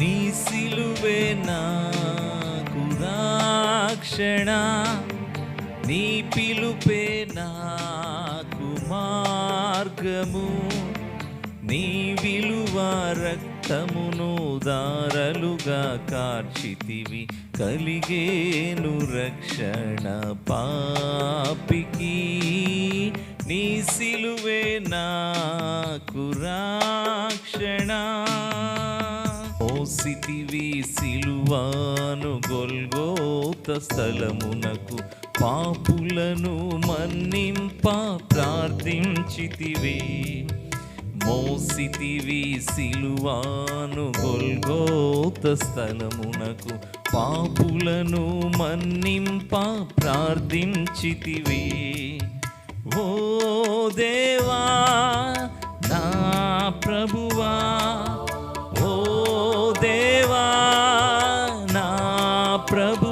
నీ సిలువే నాకు రక్షణ, నీ పిలుపే నాకు మార్గము, నీ విలువ రక్తమును దారలుగా కార్చితివి, కలిగేను రక్షణ పాపికి. నీ సిలువే నాకు రక్షణ. మోసితివి సిలువాను గొల్గోత స్థలమునకు, పాపులను మన్నింప ప్రార్థించితివి. మోసితివి సిలువాను గొల్గోత స్థలమునకు, పాపులను మన్నింప ప్రార్థించితివి. ఓ దేవా నా ప్రభువా, ఓ దేవా నా ప్రభు,